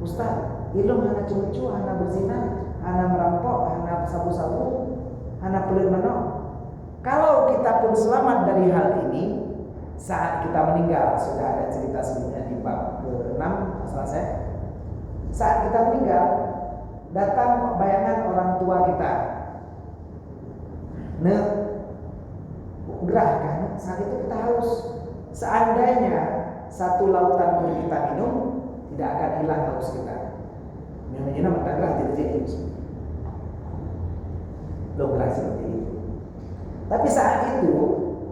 Ustaz, ilmu hana cucu, hana berzina, hana merampok, hana sabu-sabu, hana pelit manok. Kalau kita pun selamat dari hal ini, saat kita meninggal, sudah ada cerita sebelumnya di bab ke-6 masalah saya. Saat kita meninggal, datang bayangan orang tua kita. Gerahkan, saat itu kita haus. Seandainya satu lautan pun kita minum, tidak akan hilang haus kita. Minumnya mata gerah tidak jadi. Lo gerah seperti itu. Tapi saat itu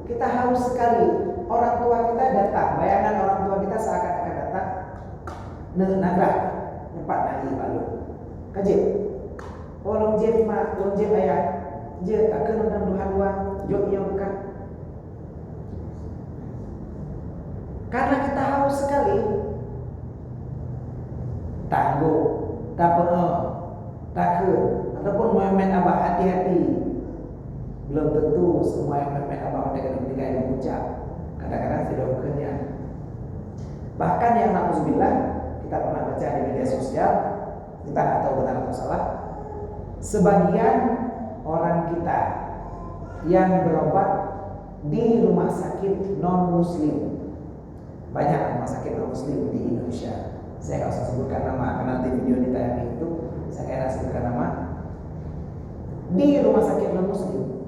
kita haus sekali. Orang tua kita datang, bayangan orang tua kita seakan-akan datang. Nagrah, nempat naik balu. Kajib. Oh longjep mak, longjep ayah. Je akan undang dua jok yang bukan. Karena kita haus sekali. Tangguh, tak pernah, takut, ataupun main-main abah hati-hati. Belum tentu semua yang main-main abah dengan meninggal yang mengucap. Kadang-kadang tidak bekerja. Bahkan yang na'udzubillah, kita pernah baca di media sosial, kita nggak tahu benar atau salah. Sebagian orang kita yang berobat di rumah sakit non-muslim, banyak rumah sakit non-muslim di Indonesia. Saya nggak usah sebutkan nama, karena nanti video ditayang itu saya nggak sebutkan nama. Di rumah sakit non-muslim,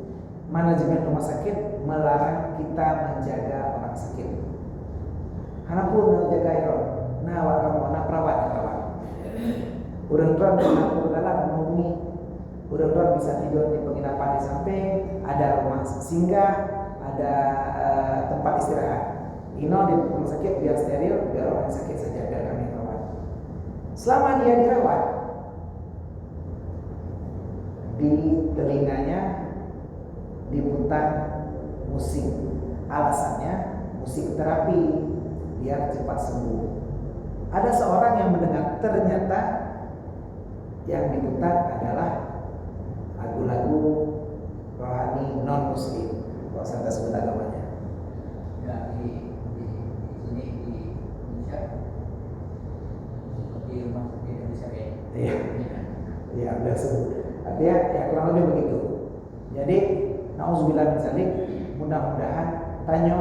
manajemen rumah sakit melarang kita menjaga orang sakit. Karena pun menjaga itu, nah kamu nak perawat. Urang-urang mengaku dalam menghubungi, urang-urang bisa tidur di penginapan di samping, ada rumah singgah, ada tempat istirahat. Ino di rumah sakit biar steril, biar orang sakit saja, biar kami rawat. Selama dia dirawat, di telinganya diputar musik. Alasannya musik terapi biar cepat sembuh. Ada seorang yang mendengar, ternyata yang diputar adalah lagu-lagu rohani non-muslim. Kalau saya sebut agamanya. Ya, di sini di Indonesia seperti rumah sakit Indonesia ya. Iya. Iya, beliau sebut. Artinya ya kurang lebih begitu. Jadi na'udzubillah min dzalik, mudah-mudahan tanyo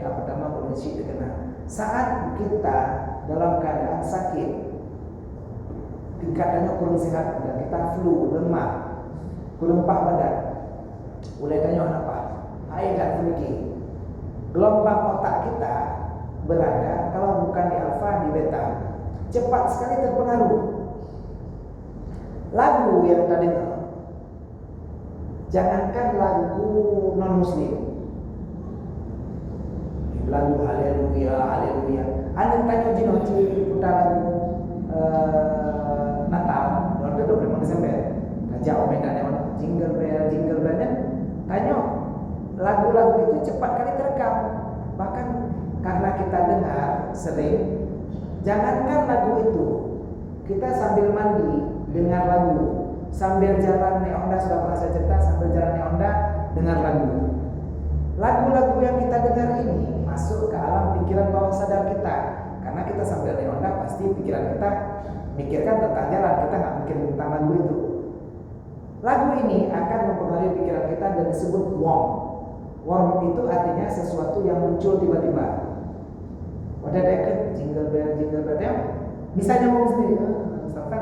pertama kondisi dikenal. Saat kita dalam keadaan sakit, tingkatannya kurang sehat, dan kita flu, lemah, kelempah badan, mulai tanya apa? Air dan memiliki gelombang otak kita berada, kalau bukan di alfa di beta, cepat sekali terpengaruh. Lagu yang tadi itu, jangankan lagu non muslim, lagu haleluya haleluya. Anda tanya jinoci putar lagu Natal, waktu 25 Desember, Raja Omega yang jingle bellnya, tanya lagu-lagu itu cepat kali terekam. Bahkan karena kita dengar sering, jangankan lagu itu, kita sambil mandi dengar lagu, sambil jalan naik Honda, sudah pernah saya cerita, sambil jalan naik Honda dengar lagu. Lagu-lagu yang kita dengar ini masuk ke alam pikiran bawah sadar kita. Karena kita sambil naik Honda, pasti pikiran kita mikirkan tentang jalan, kita nggak mikir tentang lagu itu. Lagu ini akan mempengaruhi pikiran kita dan disebut warm. Warm itu artinya sesuatu yang muncul tiba-tiba. Wadah deket jingle bell ya. Bisa nyambung sendiri. Misalkan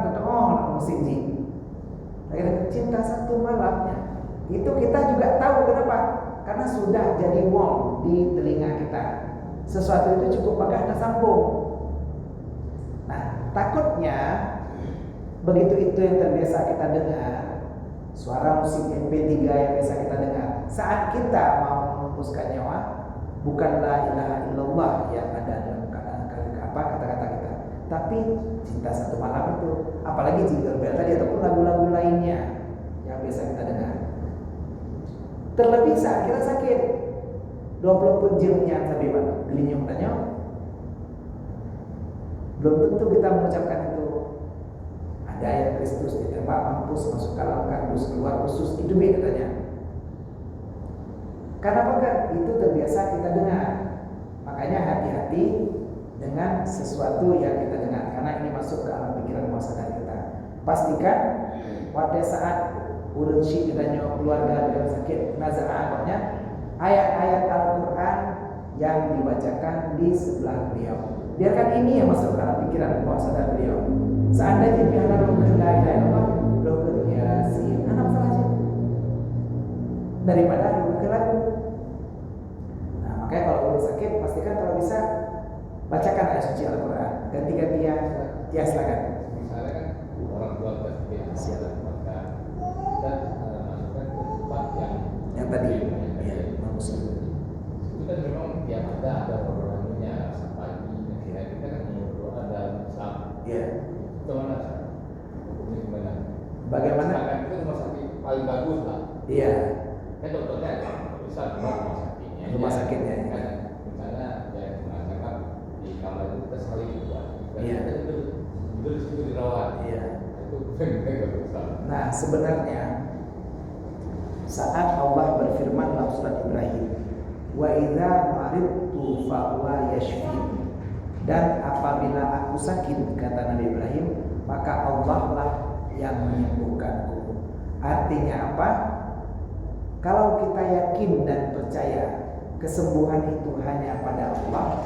musik jing. Lagi cinta satu malamnya. Itu kita juga tahu kenapa? Karena sudah jadi warm di telinga kita. Sesuatu itu cukup pakai tersambung. Nah, takutnya begitu itu yang terbiasa kita dengar, suara musik MP3 yang biasa kita dengar, saat kita mau menghembuskan nyawa, bukan la ilaha illallah yang ada dalam kata-kata kita, tapi cinta satu malam itu, apalagi jingle bell tadi ataupun lagu-lagu lainnya yang biasa kita dengar. Terlebih saat kita sakit, 20 pun jilnya tabiban, gelinyung tanya, belum tentu kita mengucapkan itu. Ada yang Kristus ditembak mampus masuk ke dalam kardus, keluar khusus, itu beda katanya. Karena apa? Itu terbiasa kita dengar. Makanya hati-hati dengan sesuatu yang kita dengar, karena ini masuk ke alam pikiran bawah sadar kita. Pastikan pada saat urun syik ditanya keluarga beliau sakit nazarahnya, ayat-ayat Al-Quran yang dibacakan di sebelah beliau. Biarkan ini yang masuk ke alam pikiran bawah sadar beliau. Seandainya pihak roh la ilaha illallah, roh Yasin, anak salah aja daripada roh lagu. Nah, makanya kalau urun sakit, pastikan kalau bisa bacakan ayat suci Al-Quran ganti-gantian. Ya, silakan. Misalnya kan orang tua kita Silakan. maka kita masukkan ke tempat yang Tadi, ya, bagus. itu kan memang tiap ada orangnya pagi dan kita kan berdoa dalam Islam. Iya. Itu mana? Ini gimana? Bagaimana? Misalkan itu rumah sakit paling bagus lah. Iya. Kan dokternya bisa rumah sakitnya. Rumah sakitnya. Kan misalnya ya mengatakan di kamar itu kita saling buat. Iya. Kita itu di situ dirawat. Iya. Itu kan gak bisa. Nah, sebenarnya saat Allah berfirman dalam surat Ibrahim, wa idza maridtu fa huwa yashfin, dan apabila aku sakit, kata Nabi Ibrahim, maka Allah lah yang menyembuhkanku. Artinya apa? Kalau kita yakin dan percaya kesembuhan itu hanya pada Allah,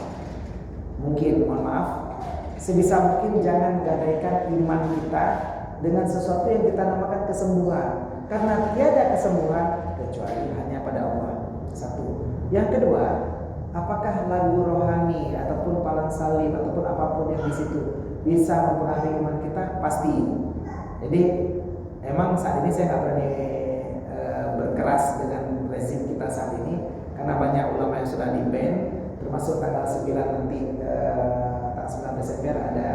mungkin, mohon maaf, sebisa mungkin jangan gadaikan iman kita dengan sesuatu yang kita namakan kesembuhan, karena tiada kesembuhan kecuali hanya pada Allah. Satu. Yang kedua, apakah lagu rohani ataupun palang salib ataupun apapun yang di situ bisa mempengaruhi iman kita? Pasti. Jadi emang saat ini saya nggak berani berkeras dengan rezim kita saat ini, karena banyak ulama yang sudah di-ban, termasuk tanggal 9 nanti, tanggal 9 Desember ada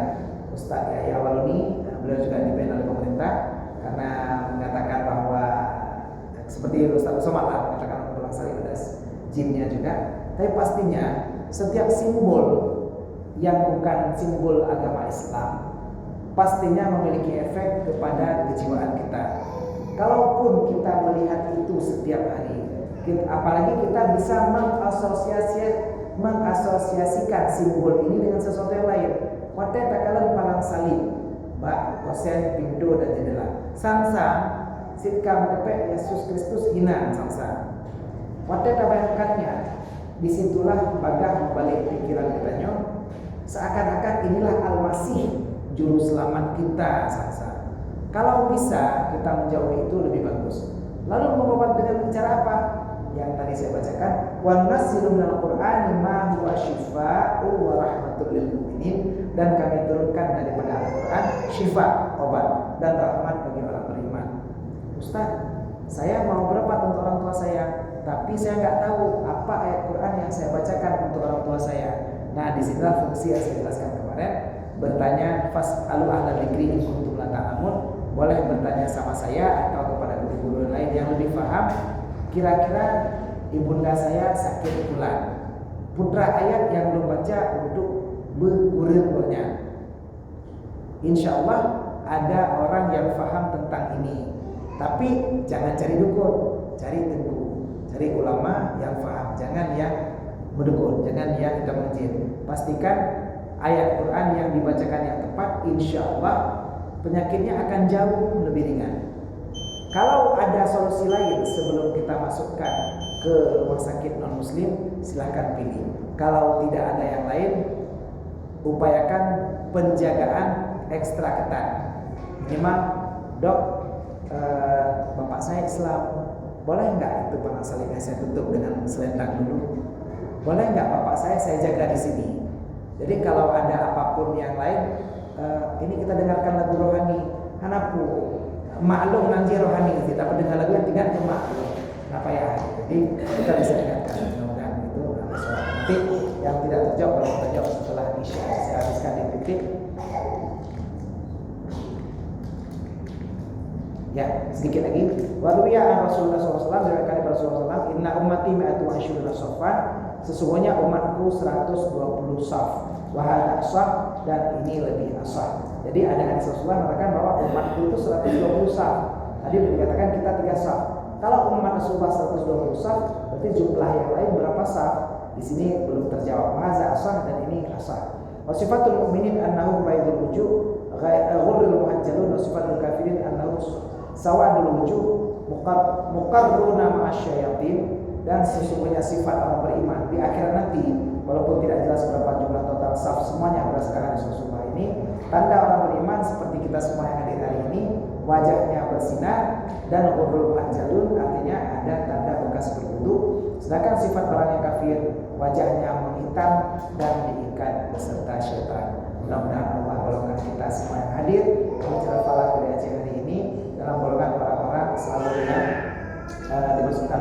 Ustadz Yahya Waluni, beliau juga di-ban oleh pemerintah karena mengatakan bahwa seperti Ustadz Somad lah mengatakan palang salib ada jinnya juga. Tapi pastinya setiap simbol yang bukan simbol agama Islam pastinya memiliki efek kepada kejiwaan kita. Kalaupun kita melihat itu setiap hari, apalagi kita bisa mengasosiasikan simbol ini dengan sesuatu yang lain. Wadah takalan palang salib, bak kosen pintu dan jendela. Sangsa sitkam tepe Yesus Kristus hina sangsa. Wadah tabayangkannya, disitulah bagah balik pikiran kita seakan-akan inilah Al-Masih juru selamat kita sangsa. Kalau bisa kita menjauhi itu lebih bagus. Lalu mengobat dengan cara apa? Yang tadi saya bacakan, wan nasilu minal qur'ani ma huwa syifaa'u wa rahmatul lil mu'minin, dan kami turunkan daripada Al-Qur'an syifa, obat, dan rahmat bagi orang beriman. Ustaz, saya mau berobat untuk orang tua saya, tapi saya nggak tahu apa ayat Quran yang saya bacakan untuk orang tua saya. Nah, disinilah fungsi yang saya jelaskan kemarin, bertanya fas'alu ahla dzikri in kuntum la ta'lamun. Boleh bertanya sama saya atau kepada guru-guru lain yang lebih paham. Kira-kira ibunda saya sakit bulan, putra ayat yang belum baca untuk berkurangnya. Insya Allah ada orang yang paham tentang ini. Tapi jangan cari dukun, cari tengku, cari ulama yang paham. Jangan yang berdukun, jangan yang hitam jin. Pastikan ayat Quran yang dibacakan yang tepat, insya Allah penyakitnya akan jauh lebih ringan. Kalau ada solusi lain sebelum kita masukkan ke rumah sakit non muslim, silahkan pilih. Kalau tidak ada yang lain, upayakan penjagaan ekstra ketat. Minimal, dok, bapak saya Islam, boleh nggak itu palang salibnya saya tutup dengan selendang dulu? Boleh nggak bapak saya jaga di sini? Jadi kalau ada apapun yang lain, ini kita dengarkan lagu rohani, hanapu maklum nanti rohani, kita mendengar lagu yang tidak ke maklum, apa ya? Jadi kita bisa dengarkan, mudah-mudahan itu nanti yang tidak terjawab boleh terjawab setelah isya. Saya habiskan di titik. Ya, sedikit lagi. Waruya Rasulullah SAW dari Rasulullah SAW, inna ummati mi'atu asyurina safan, sesungguhnya umatku 120 saf. Wahada asah, dan ini lebih asah. Jadi ada hadis Rasulullah mengatakan bahwa umatku itu 120 saf. Tadi dikatakan kita 3 saf. Kalau umat Rasulullah 120 saf, berarti jumlah yang lain berapa saf? Di sini belum terjawab. Wahada asah dan ini asah. Wa sifatul mu'minin annahum baydul wujuh ghurrul muhajjalun, wa sifatul kafirin annahum sawadul wujuh muqarruna ma'asyayatin. Dan sesungguhnya sifat orang beriman di akhirat nanti, walaupun tidak jelas berapa jumlah total saf semuanya berdasarkan hadis Rasulullah ini, tanda orang beriman seperti kita semua yang hadir hari ini, wajahnya bersinar dan ghurrul muhajjalun, artinya ada tanda bekas berwudu. Sedangkan sifat orang yang kafir, wajahnya menghitam dan diikat beserta syaitan. Mudah-mudahan Allah golongan kita semua yang hadir Al-Falah dari Aceh hari ini dalam golongan orang-orang selalu yang dimasukkan